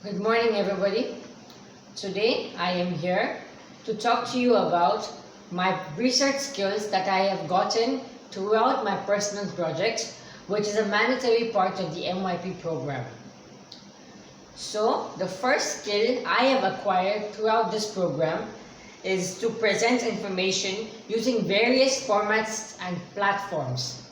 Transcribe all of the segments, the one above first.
Good morning, everybody. Today I am here to talk to you about my research skills that I have gotten throughout my personal project, which is a mandatory part of the MYP program. So, the first skill I have acquired throughout this program is to present information using various formats and platforms.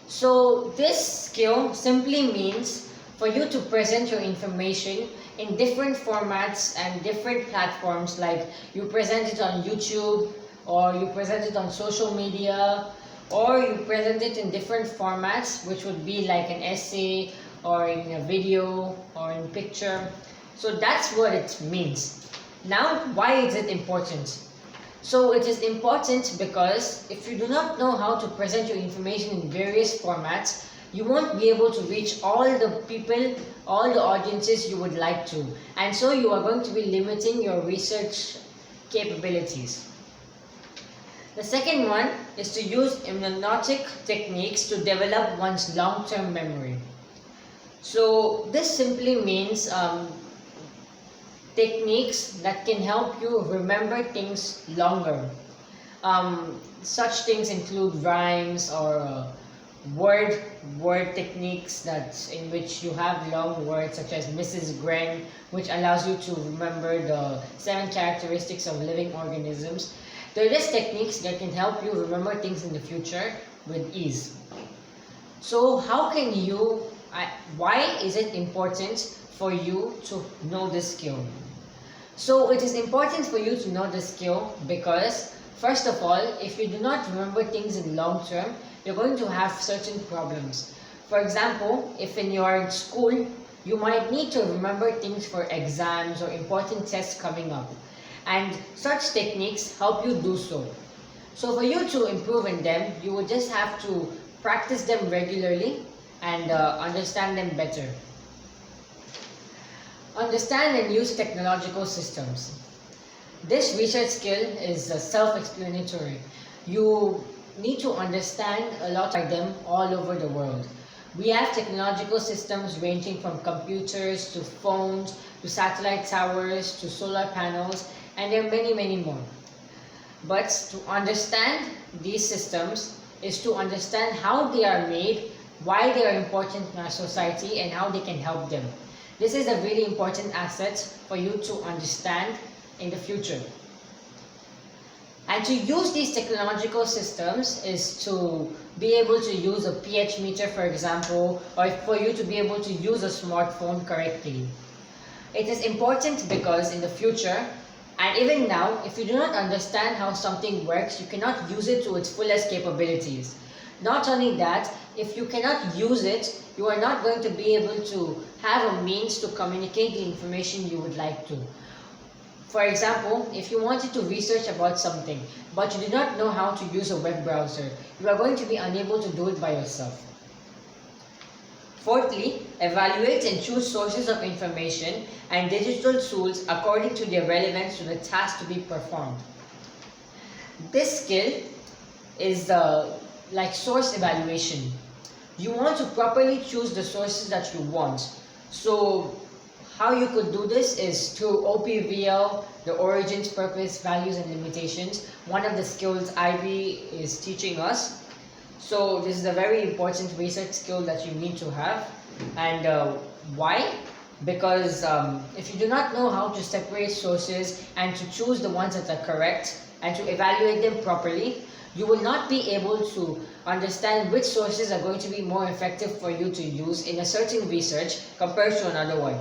So, this skill simply means for you to present your information in different formats and different platforms, like you present it on YouTube, or you present it on social media, or you present it in different formats, which would be like an essay or in a video or in picture. So that's what it means. Now, why is it important? So it is important because if you do not know how to present your information in various formats, you won't be able to reach all the people, all the audiences you would like to. And so you are going to be limiting your research capabilities. The second one is to use hypnotic techniques to develop one's long-term memory. So this simply means techniques that can help you remember things longer. Such things include rhymes or word techniques in which you have long words, such as Mrs. Gren, which allows you to remember the 7 characteristics of living organisms. There are just techniques that can help you remember things in the future with ease. So why is it important for you to know this skill? So it is important for you to know this skill because, first of all, if you do not remember things in long term, you're going to have certain problems. For example, if in your school, you might need to remember things for exams or important tests coming up. And such techniques help you do so. So for you to improve in them, you would just have to practice them regularly and understand them better. Understand and use technological systems. This research skill is self-explanatory. You need to understand a lot of them all over the world. We have technological systems ranging from computers to phones to satellite towers to solar panels, and there are many, many more. But to understand these systems is to understand how they are made, why they are important in our society, and how they can help them. This is a really important asset for you to understand in the future. And to use these technological systems is to be able to use a pH meter, for example, or for you to be able to use a smartphone correctly. It is important because in the future, and even now, if you do not understand how something works, you cannot use it to its fullest capabilities. Not only that, if you cannot use it, you are not going to be able to have a means to communicate the information you would like to. For example, if you wanted to research about something, but you do not know how to use a web browser, you are going to be unable to do it by yourself. Fourthly, evaluate and choose sources of information and digital tools according to their relevance to the task to be performed. This skill is like source evaluation. You want to properly choose the sources that you want. So how you could do this is through OPVL, the origins, purpose, values, and limitations. One of the skills IB is teaching us. So this is a very important research skill that you need to have. And why? Because if you do not know how to separate sources and to choose the ones that are correct and to evaluate them properly, you will not be able to understand which sources are going to be more effective for you to use in a certain research compared to another one.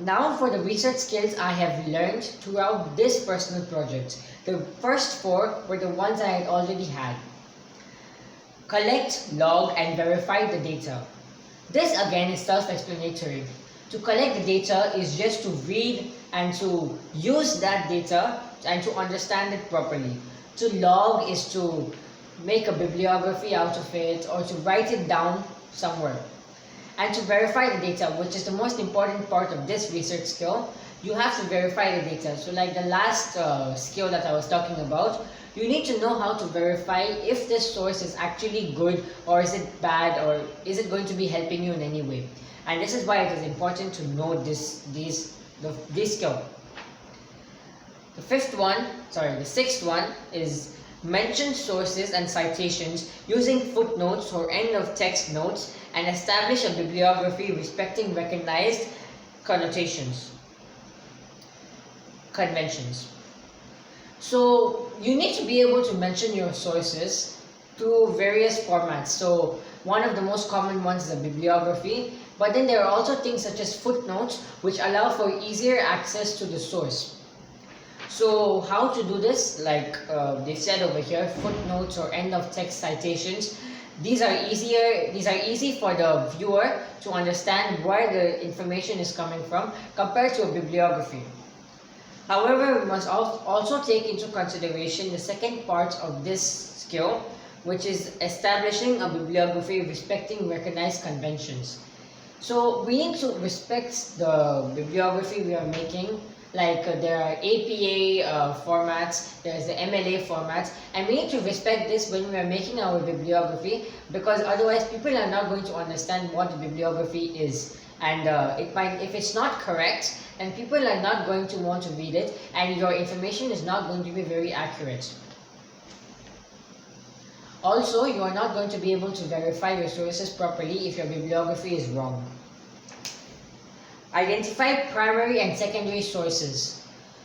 Now for the research skills I have learned throughout this personal project. The first 4 were the ones I had already had. Collect, log, and verify the data. This again is self-explanatory. To collect the data is just to read and to use that data and to understand it properly. To log is to make a bibliography out of it or to write it down somewhere. And to verify the data, which is the most important part of this research skill, you have to verify the data. So like the last skill that I was talking about, you need to know how to verify if this source is actually good, or is it bad, or is it going to be helping you in any way. And this is why it is important to know this skill. The sixth one is mention sources and citations using footnotes or end of text notes, and establish a bibliography respecting recognized conventions. So you need to be able to mention your sources through various formats. So one of the most common ones is a bibliography, but then there are also things such as footnotes, which allow for easier access to the source. So how to do this? Like they said over here, footnotes or end of text citations. These are easy for the viewer to understand where the information is coming from compared to a bibliography. However, we must also take into consideration the second part of this skill, which is establishing a bibliography respecting recognized conventions. So we need to respect the bibliography we are making. Like there are APA formats, there's the MLA formats, and we need to respect this when we are making our bibliography, because otherwise people are not going to understand what the bibliography is. And if it's not correct, then people are not going to want to read it, and your information is not going to be very accurate. Also, you are not going to be able to verify your sources properly if your bibliography is wrong. Identify primary and secondary sources.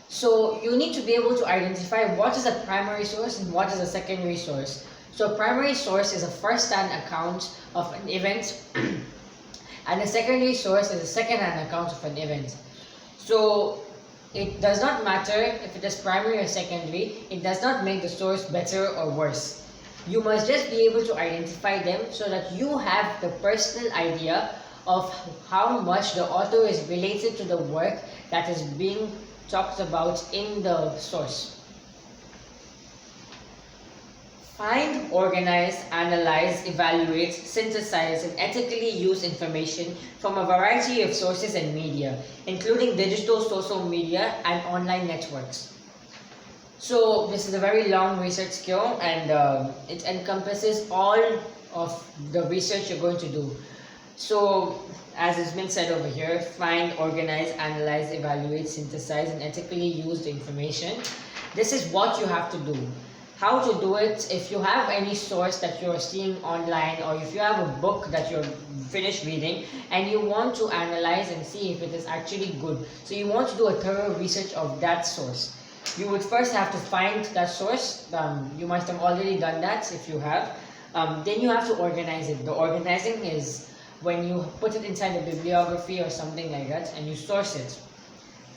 So you need to be able to identify what is a primary source and what is a secondary source. So primary source is a first-hand account of an event and a secondary source is a second-hand account of an event. So it does not matter if it is primary or secondary, it does not make the source better or worse. You must just be able to identify them so that you have the personal idea of how much the author is related to the work that is being talked about in the source. Find, organize, analyze, evaluate, synthesize, and ethically use information from a variety of sources and media, including digital social media and online networks. So this is a very long research skill, and it encompasses all of the research you're going to do. So, as has been said over here, find, organize, analyze, evaluate, synthesize, and ethically use the information. This is what you have to do. How to do it: if you have any source that you're seeing online, or if you have a book that you're finished reading and you want to analyze and see if it is actually good. So you want to do a thorough research of that source. You would first have to find that source. You must have already done that if you have. Then you have to organize it. The organizing is when you put it inside a bibliography or something like that and you source it.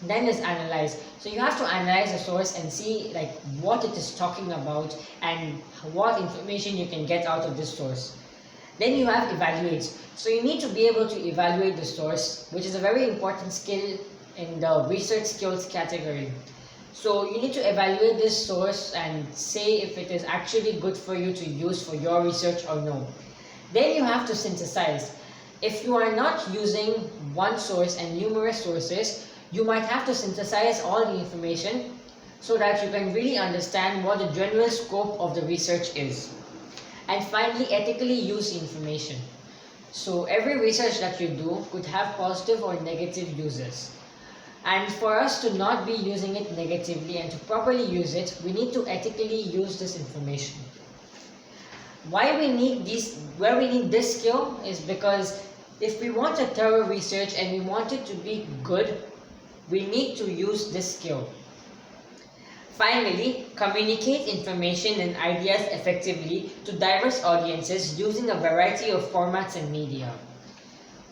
Then is analyze. So you have to analyze the source and see like what it is talking about and what information you can get out of this source. Then you have evaluate. So you need to be able to evaluate the source, which is a very important skill in the research skills category. So you need to evaluate this source and say if it is actually good for you to use for your research or no. Then you have to synthesize. If you are not using one source and numerous sources, you might have to synthesize all the information so that you can really understand what the general scope of the research is. And finally, ethically use the information. So every research that you do could have positive or negative uses. And for us to not be using it negatively and to properly use it, we need to ethically use this information. Why we need this skill is because if we want a thorough research and we want it to be good, we need to use this skill. Finally, communicate information and ideas effectively to diverse audiences using a variety of formats and media.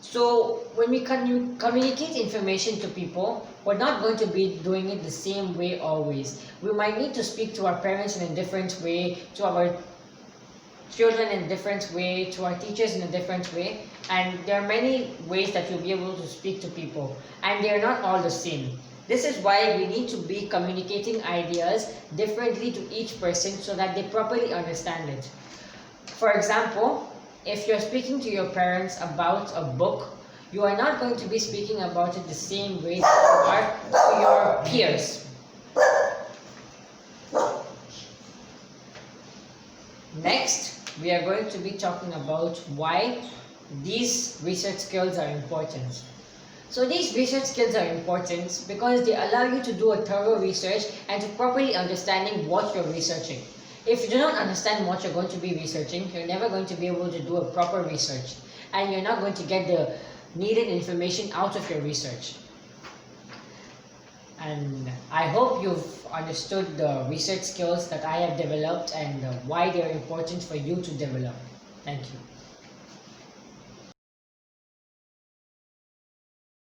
So when we communicate information to people, we're not going to be doing it the same way always. We might need to speak to our parents in a different way, to our children in a different way, to our teachers in a different way, and there are many ways that you'll be able to speak to people, and they are not all the same. This is why we need to be communicating ideas differently to each person so that they properly understand it. For example, if you're speaking to your parents about a book, you are not going to be speaking about it the same way that you are to your peers. Next, we are going to be talking about why these research skills are important. So these research skills are important because they allow you to do a thorough research and to properly understanding what you're researching. If you do not understand what you're going to be researching, you're never going to be able to do a proper research, and you're not going to get the needed information out of your research. And I hope you've understood the research skills that I have developed and why they are important for you to develop. Thank you.